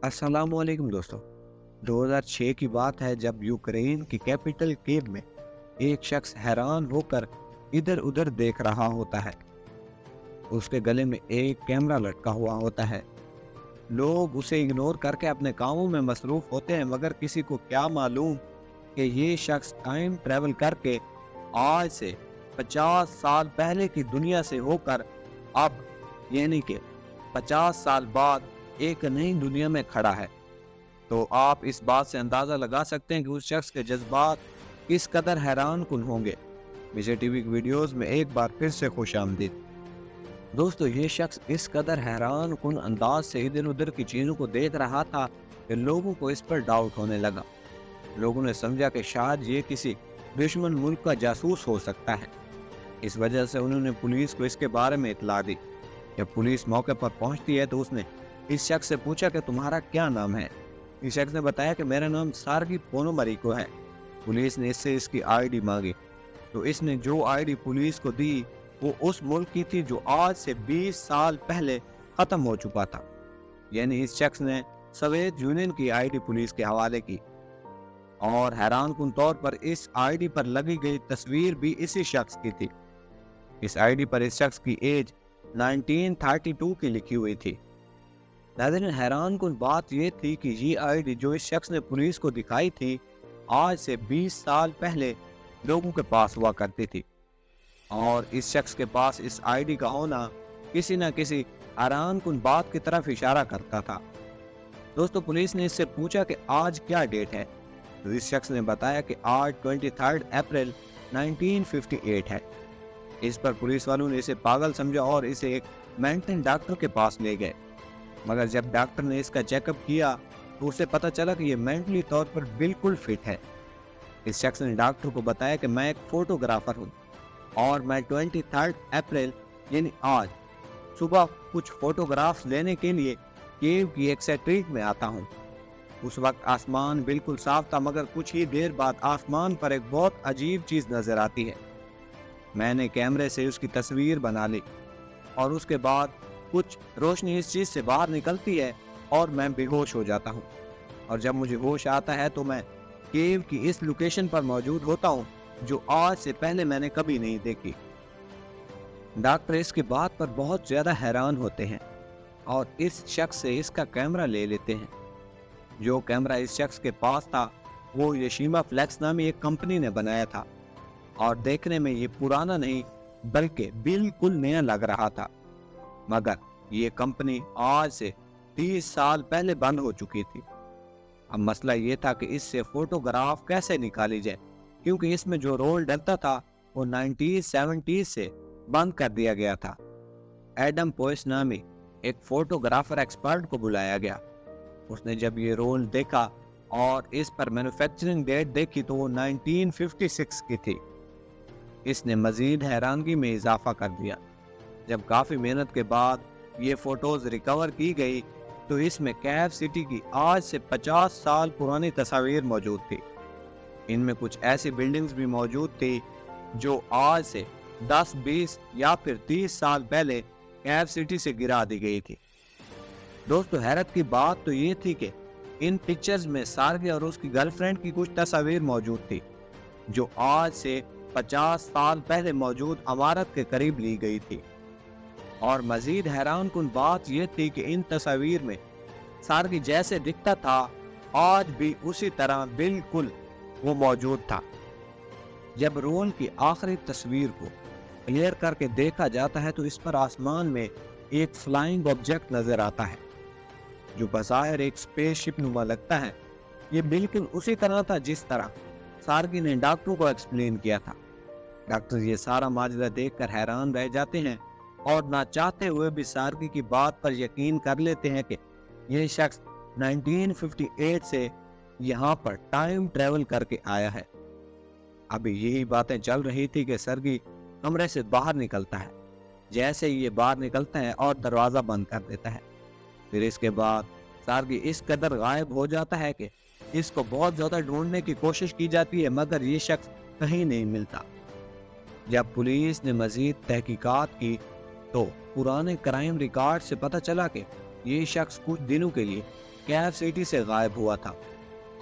अस्सलाम वालेकुम दोस्तों। 2006 की बात है जब यूक्रेन की कैपिटल कीव में एक शख्स हैरान होकर इधर उधर देख रहा होता है। उसके गले में एक कैमरा लटका हुआ होता है। लोग उसे इग्नोर करके अपने कामों में मसरूफ होते हैं, मगर किसी को क्या मालूम कि ये शख्स टाइम ट्रेवल करके आज से 50 साल पहले की दुनिया से होकर अब यानी कि 50 साल बाद एक नई दुनिया में खड़ा है। तो आप इस बात से अंदाज़ा लगा सकते हैं कि उस शख्स के जज्बात किस कदर हैरान कुन होंगे। विजय टीवी की वीडियोस में एक बार फिर से खुशामदीद। दोस्तों, ये शख्स इस कदर हैरान कुन अंदाज से इधर उधर की चीज़ों को देख रहा था कि लोगों को इस पर डाउट होने लगा। लोगों ने समझा कि शायद ये किसी दुश्मन मुल्क का जासूस हो सकता है। इस वजह से उन्होंने पुलिस को इसके बारे में इतला दी। जब पुलिस मौके पर पहुंचती है तो उसने इस शख्स से पूछा कि तुम्हारा क्या नाम है। इस शख्स ने बताया कि मेरा नाम सार्गी पोनोमरिको है। पुलिस ने इससे इसकी आईडी मांगी, तो इसने जो आईडी पुलिस को दी वो उस मुल्क की थी जो आज से 20 साल पहले खत्म हो चुका था। यानी इस शख्स ने सोवियत यूनियन की आईडी पुलिस के हवाले की, और हैरान कुन तौर पर इस आईडी पर लगी गई तस्वीर भी इसी शख्स की थी। इस आईडी पर इस शख्स की एज 1932 की लिखी हुई थी। नाज़रीन, हैरान कुन बात यह थी कि ये आईडी जो इस शख्स ने पुलिस को दिखाई थी आज से 20 साल पहले लोगों के पास हुआ करती थी, और इस शख्स के पास इस आईडी का होना किसी न किसी हैरान कुन बात की तरफ इशारा करता था। दोस्तों, पुलिस ने इससे पूछा कि आज क्या डेट है, तो इस शख्स ने बताया कि आज 23 अप्रैल 1958 है। इस पर पुलिस वालों ने इसे पागल समझा और इसे एक मेंटल डॉक्टर के पास ले गए, मगर जब डॉक्टर ने इसका चेकअप किया तो उसे पता चला कि ये मेंटली तौर पर बिल्कुल फिट है। इस शख्स ने डॉक्टर को बताया कि मैं एक फोटोग्राफर हूँ और मैं 23 अप्रैल यानी आज सुबह कुछ फोटोग्राफ्स लेने के लिए कीव की एक स्ट्रीट में आता हूँ। उस वक्त आसमान बिल्कुल साफ था, मगर कुछ ही देर बाद आसमान पर एक बहुत अजीब चीज नजर आती है। मैंने कैमरे से उसकी तस्वीर बना ली और उसके बाद कुछ रोशनी इस चीज से बाहर निकलती है और मैं बेहोश हो जाता हूँ, और जब मुझे होश आता है तो मैं केव की इस लोकेशन पर मौजूद होता हूँ जो आज से पहले मैंने कभी नहीं देखी। डॉक्टर इसकी बात पर बहुत ज्यादा हैरान होते हैं और इस शख्स से इसका कैमरा ले लेते हैं। जो कैमरा इस शख्स के पास था वो यशीमा फ्लेक्स नामी एक कंपनी ने बनाया था, और देखने में ये पुराना नहीं बल्कि बिल्कुल नया लग रहा था। मगर ये कंपनी आज से 30 साल पहले बंद हो चुकी थी। अब मसला ये था कि इससे फोटोग्राफ कैसे निकाली जाए, क्योंकि इसमें जो रोल डलता था वो 1970 से बंद कर दिया गया था। एडम पोइस नामी एक फोटोग्राफर एक्सपर्ट को बुलाया गया। उसने जब ये रोल देखा और इस पर मैन्युफैक्चरिंग डेट देखी तो वो 1956 की थी। इसने मजीद हैरानगी में इजाफा कर दिया। जब काफी मेहनत के बाद ये फोटोज रिकवर की गई तो इसमें कैव सिटी की आज से 50 साल पुरानी तस्वीर मौजूद थी। इनमें कुछ ऐसी बिल्डिंग्स भी मौजूद थी जो आज से 10, 20 या फिर 30 साल पहले कैव सिटी से गिरा दी गई थी। दोस्तों, हैरत की बात तो ये थी कि इन पिक्चर्स में सार्गी और उसकी गर्लफ्रेंड की कुछ तस्वीर मौजूद थी जो आज से 50 साल पहले मौजूद इमारत के करीब ली गई थी। और मजीद हैरान कुन बात यह थी कि इन तस्वीर में सार्गी जैसे दिखता था आज भी उसी तरह बिल्कुल वो मौजूद था। जब रोल की आखिरी तस्वीर को क्लियर करके देखा जाता है तो इस पर आसमान में एक फ्लाइंग ऑब्जेक्ट नजर आता है जो बज़ाहिर एक स्पेसशिप नुमा लगता है। ये बिल्कुल उसी तरह था जिस तरह सार्गी ने डॉक्टर को एक्सप्लेन किया था। डॉक्टर ये सारा माजरा देखकर हैरान रह जाते हैं और ना चाहते हुए भी सार्गी की बात पर यकीन कर लेते हैं कि यह शख्स 1958 से यहाँ पर टाइम ट्रेवल करके आया है। अभी यही बातें चल रही थी कि सार्गी कमरे से बाहर निकलता है। जैसे ही ये बाहर निकलता है और दरवाजा बंद कर देता है, फिर इसके बाद सार्गी इस कदर गायब हो जाता है कि इसको बहुत ज्यादा ढूंढने की कोशिश की जाती है, मगर ये शख्स कहीं नहीं मिलता। जब पुलिस ने मजीद तहकीकात की तो पुराने क्राइम रिकॉर्ड से पता चला कि ये शख्स कुछ दिनों के लिए कैव सिटी से गायब हुआ था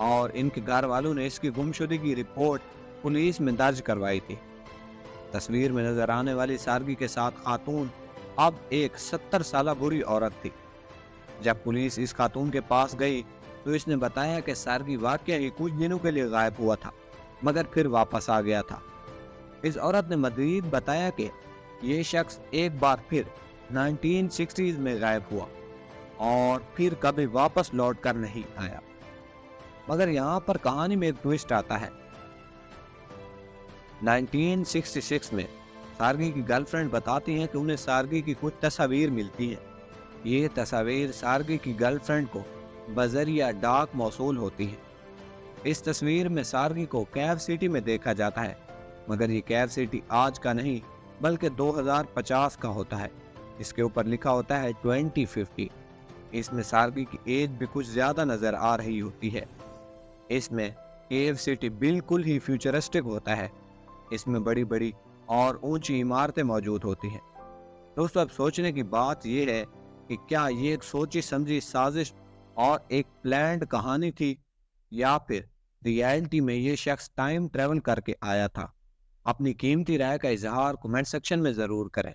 और इनके घर वालों ने इसकी गुमशुदगी की रिपोर्ट पुलिस में दर्ज करवाई थी। तस्वीर में नजर आने वाली सारगी के साथ खातून अब एक 70 साल बुरी औरत थी। जब पुलिस इस खातून के पास गई तो इसने बताया कि सारगी वाकई ही कुछ दिनों के लिए गायब हुआ था मगर फिर वापस आ गया था। इस औरत ने मजीद बताया कि ये शख्स एक बार फिर 1960s में गायब हुआ और फिर कभी वापस लौट कर नहीं आया। मगर यहाँ पर कहानी में एक ट्विस्ट आता है। 1966 में सारगी की गर्लफ्रेंड बताती है कि उन्हें सारगी की कुछ तस्वीर मिलती हैं। ये तस्वीर सारगी की गर्लफ्रेंड को बजरिया डाक मौसूल होती है। इस तस्वीर में सारगी को कैव सिटी में देखा जाता है मगर ये कैव सिटी आज का नहीं बल्कि 2050 का होता है। इसके ऊपर लिखा होता है 2050। इसमें सारगी की एज भी कुछ ज्यादा नजर आ रही होती है। इसमें केव सिटी बिल्कुल ही फ्यूचरिस्टिक होता है। इसमें बड़ी बड़ी और ऊंची इमारतें मौजूद होती हैं। दोस्तों, अब सोचने की बात यह है कि क्या ये एक सोची समझी साजिश और एक प्लान्ड कहानी थी या फिर रियलिटी में ये शख्स टाइम ट्रेवल करके आया था। अपनी कीमती राय का इजहार कमेंट सेक्शन में जरूर करें।